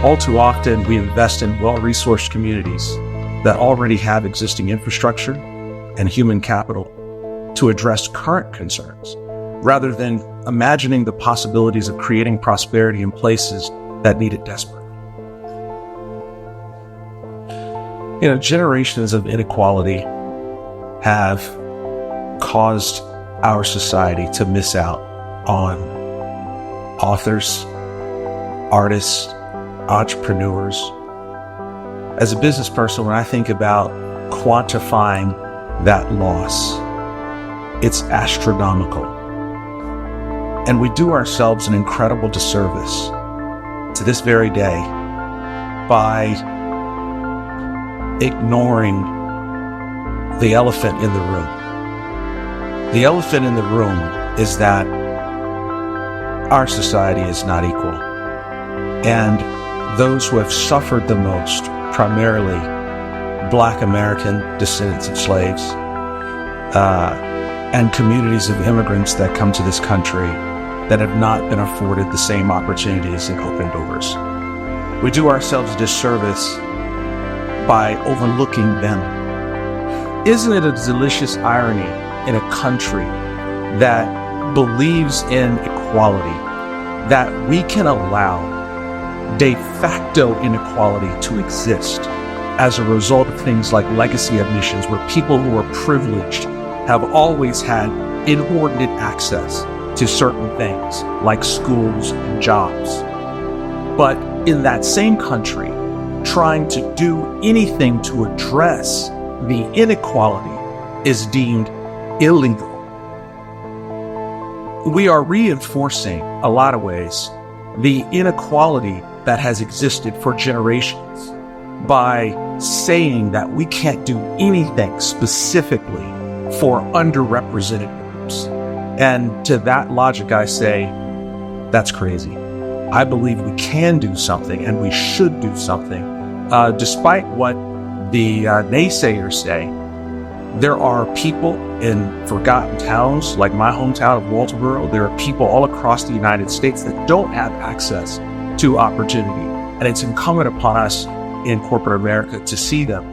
All too often, we invest in well-resourced communities that already have existing infrastructure and human capital to address current concerns, rather than imagining the possibilities of creating prosperity in places that need it desperately. Generations of inequality have caused our society to miss out on authors, artists, entrepreneurs. As a business person, when I think about quantifying that loss, it's astronomical. And we do ourselves an incredible disservice to this very day by ignoring the elephant in the room. The elephant in the room is that our society is not equal. And those who have suffered the most, primarily Black American descendants of slaves, and communities of immigrants that come to this country that have not been afforded the same opportunities and open doors. We do ourselves a disservice by overlooking them. Isn't it a delicious irony in a country that believes in equality that we can allow de facto inequality to exist as a result of things like legacy admissions, where people who are privileged have always had inordinate access to certain things like schools and jobs. But in that same country, trying to do anything to address the inequality is deemed illegal. We are reinforcing, a lot of ways, the inequality that has existed for generations by saying that we can't do anything specifically for underrepresented groups. And to that logic, I say, that's crazy. I believe we can do something, and we should do something. Despite what the naysayers say, there are people in forgotten towns, like my hometown of Walterboro. There are people all across the United States that don't have access to opportunity. And it's incumbent upon us in corporate America to see them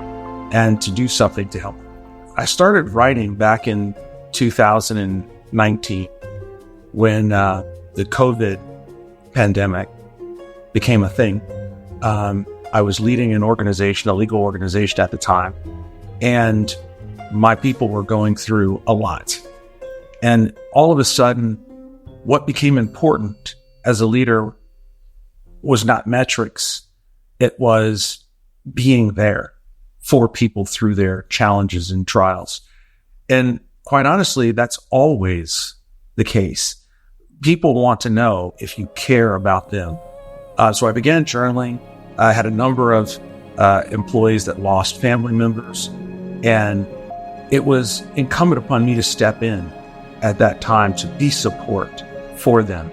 and to do something to help. I started writing back in 2019 when the COVID pandemic became a thing. I was leading an organization, a legal organization at the time, and my people were going through a lot. And all of a sudden, what became important as a leader was not metrics. It was being there for people through their challenges and trials. And quite honestly, that's always the case. People want to know if you care about them. So I began journaling. I had a number of employees that lost family members, and it was incumbent upon me to step in at that time to be support for them.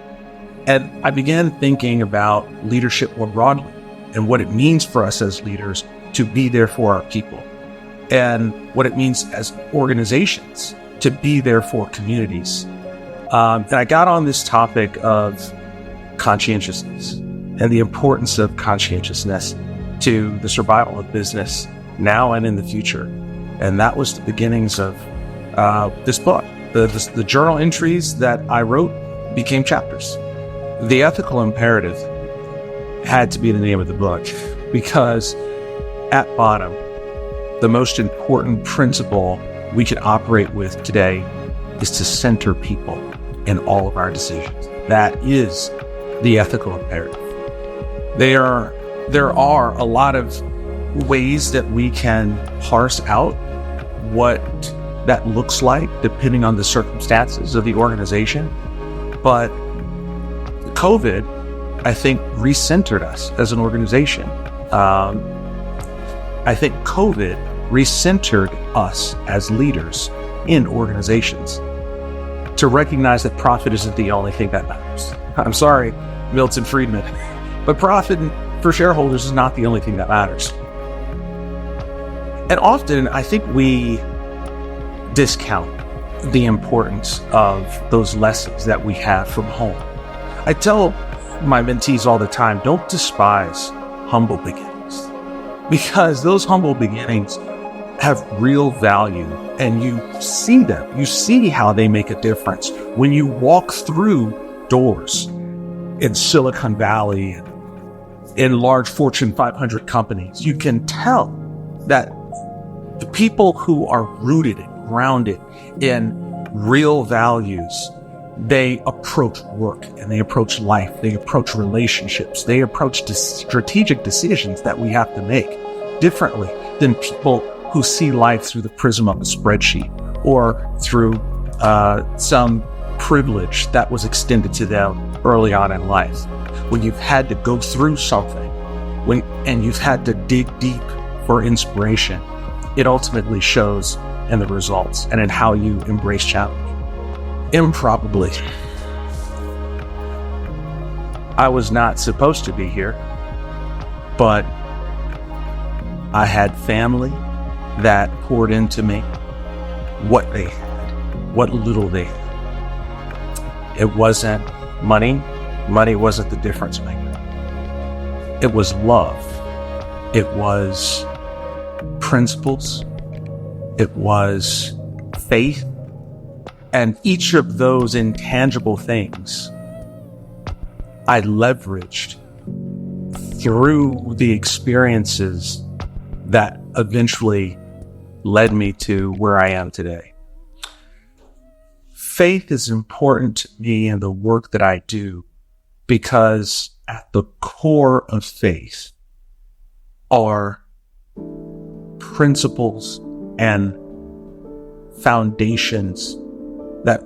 And I began thinking about leadership more broadly and what it means for us as leaders to be there for our people, and what it means as organizations to be there for communities. And I got on this topic of conscientiousness and the importance of conscientiousness to the survival of business now and in the future. And that was the beginnings of this book. The journal entries that I wrote became chapters. The ethical imperative had to be the name of the book, because at bottom, the most important principle we can operate with today is to center people in all of our decisions. That is the ethical imperative. There are a lot of ways that we can parse out what that looks like depending on the circumstances of the organization. But COVID, I think, recentered us as an organization. I think COVID recentered us as leaders in organizations to recognize that profit isn't the only thing that matters. I'm sorry, Milton Friedman, but profit for shareholders is not the only thing that matters. And often, I think we discount the importance of those lessons that we have from home. I tell my mentees all the time, don't despise humble beginnings, because those humble beginnings have real value, and you see them. You see how they make a difference when you walk through doors in Silicon Valley and in large Fortune 500 companies. You can tell that the people who are rooted and grounded in real values, they approach work and they approach life, they approach relationships, they approach strategic decisions that we have to make differently than people who see life through the prism of a spreadsheet or through some privilege that was extended to them early on in life. When you've had to go through something, and you've had to dig deep for inspiration, it ultimately shows in the results and in how you embrace challenge. Improbably, I was not supposed to be here, but I had family that poured into me what they had, what little they had. It wasn't money. Money wasn't the difference maker. It was love. It was principles. It was faith. And each of those intangible things I leveraged through the experiences that eventually led me to where I am today. Faith is important to me in the work that I do, because at the core of faith are principles and foundations that,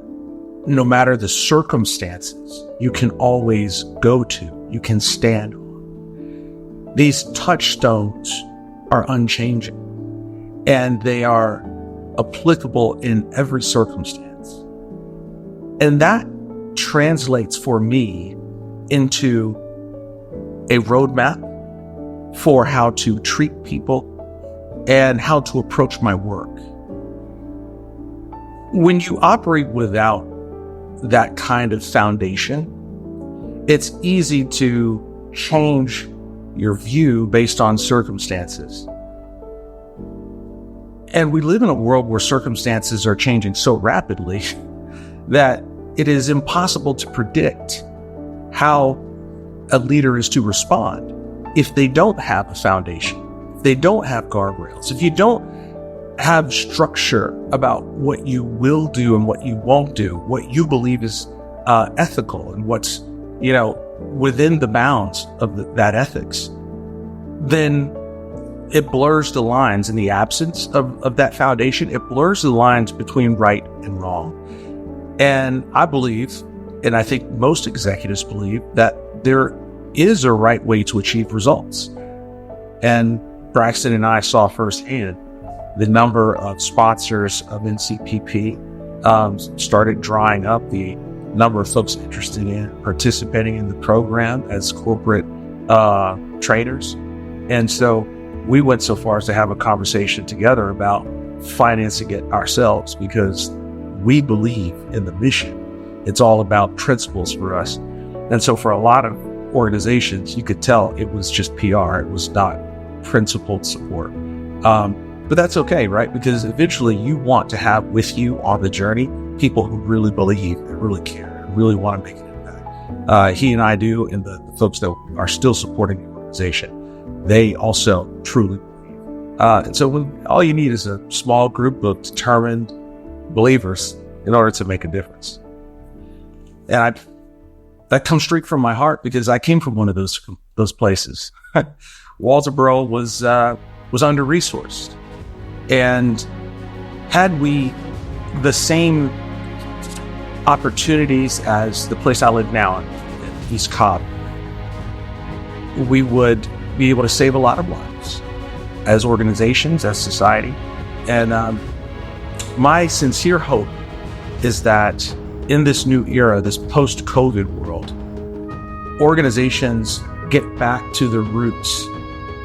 no matter the circumstances, you can always go to, you can stand on. These touchstones are unchanging, and they are applicable in every circumstance. And that translates for me into a roadmap for how to treat people and how to approach my work. When you operate without that kind of foundation, it's easy to change your view based on circumstances. And we live in a world where circumstances are changing so rapidly that it is impossible to predict how a leader is to respond if they don't have a foundation, if they don't have guardrails, if you don't have structure about what you will do and what you won't do, what you believe is ethical and what's, within the bounds of that ethics, then it blurs the lines. In the absence of that foundation, it blurs the lines between right and wrong. And I believe, and I think most executives believe, that there is a right way to achieve results. And Braxton and I saw firsthand the number of sponsors of NCPP started drying up. The number of folks interested in participating in the program as corporate trainers. And so we went so far as to have a conversation together about financing it ourselves, because we believe in the mission. It's all about principles for us. And so for a lot of organizations, you could tell it was just PR. It was not principled support. But that's okay, right? Because eventually you want to have with you on the journey people who really believe and really care and really want to make an impact. He and I do, and the folks that are still supporting the organization, they also truly believe. And so when all you need is a small group of determined believers in order to make a difference. And that comes straight from my heart, because I came from one of those places. Walterboro was under-resourced. And had we the same opportunities as the place I live now in East Cobb, we would be able to save a lot of lives as organizations, as society. And my sincere hope is that in this new era, this post-COVID world, organizations get back to the roots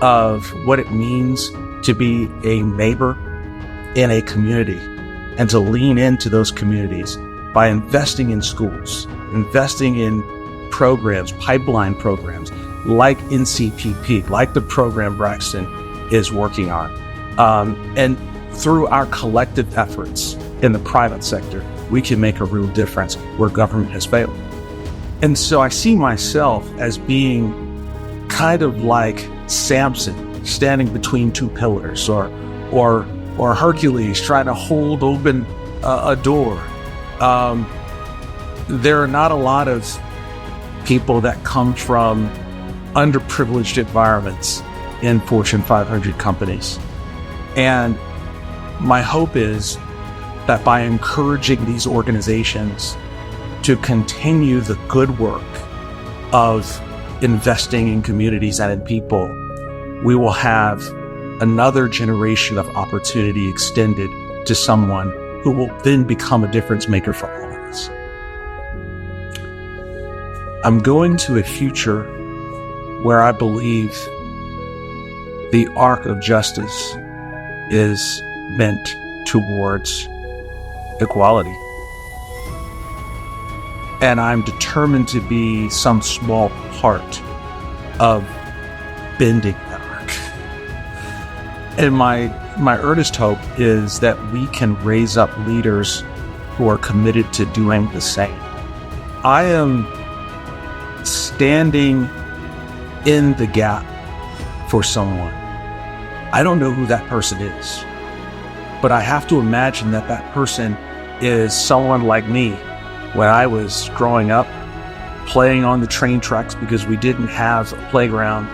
of what it means to be a neighbor in a community, and to lean into those communities by investing in schools, investing in programs, pipeline programs, like NCPP, like the program Braxton is working on. And through our collective efforts in the private sector, we can make a real difference where government has failed. And so I see myself as being kind of like Samson standing between two pillars, or Hercules trying to hold open a door. There are not a lot of people that come from underprivileged environments in Fortune 500 companies. And my hope is that by encouraging these organizations to continue the good work of investing in communities and in people, we will have another generation of opportunity extended to someone who will then become a difference maker for all of us. I'm going to a future where I believe the arc of justice is bent towards equality. And I'm determined to be some small part of bending that arc. And my earnest hope is that we can raise up leaders who are committed to doing the same. I am standing in the gap for someone. I don't know who that person is, but I have to imagine that that person is someone like me when I was growing up, playing on the train tracks because we didn't have a playground,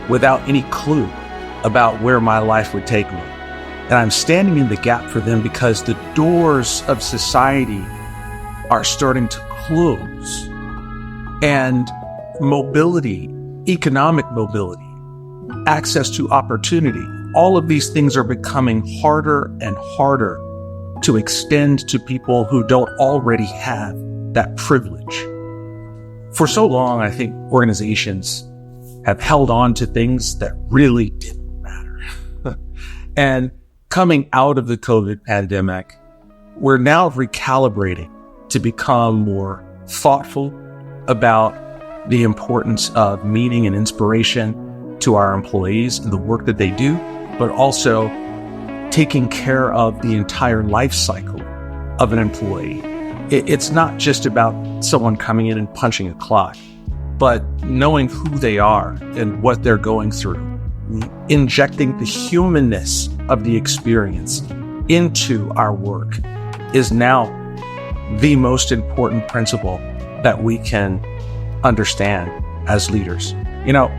without any clue about where my life would take me. And I'm standing in the gap for them because the doors of society are starting to close. And mobility, economic mobility, access to opportunity, all of these things are becoming harder and harder to extend to people who don't already have that privilege. For so long, I think organizations have held on to things that really didn't matter. And coming out of the COVID pandemic, we're now recalibrating to become more thoughtful about the importance of meaning and inspiration to our employees and the work that they do, but also taking care of the entire life cycle of an employee. It's not just about someone coming in and punching a clock, but knowing who they are and what they're going through, injecting the humanness of the experience into our work is now the most important principle that we can understand as leaders. You know,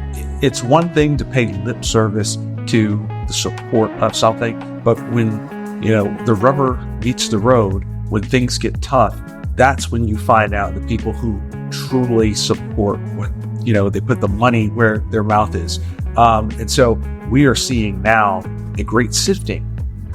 it's one thing to pay lip service to the support of something, but when, the rubber meets the road, when things get tough, that's when you find out the people who truly support what, they put the money where their mouth is. And so we are seeing now a great sifting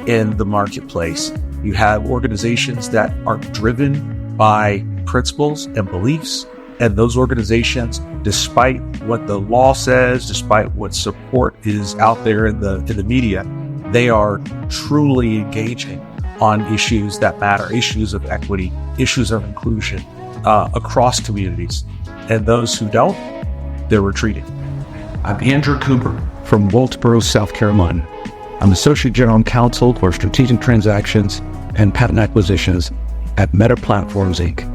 in the marketplace. You have organizations that are driven by principles and beliefs, and those organizations, despite what the law says, despite what support is out there in the media, they are truly engaging on issues that matter, issues of equity, issues of inclusion across communities. And those who don't, they're retreating. I'm Andrew Cooper from Walterboro, South Carolina. I'm Associate General Counsel for Strategic Transactions and Patent Acquisitions at Meta Platforms, Inc.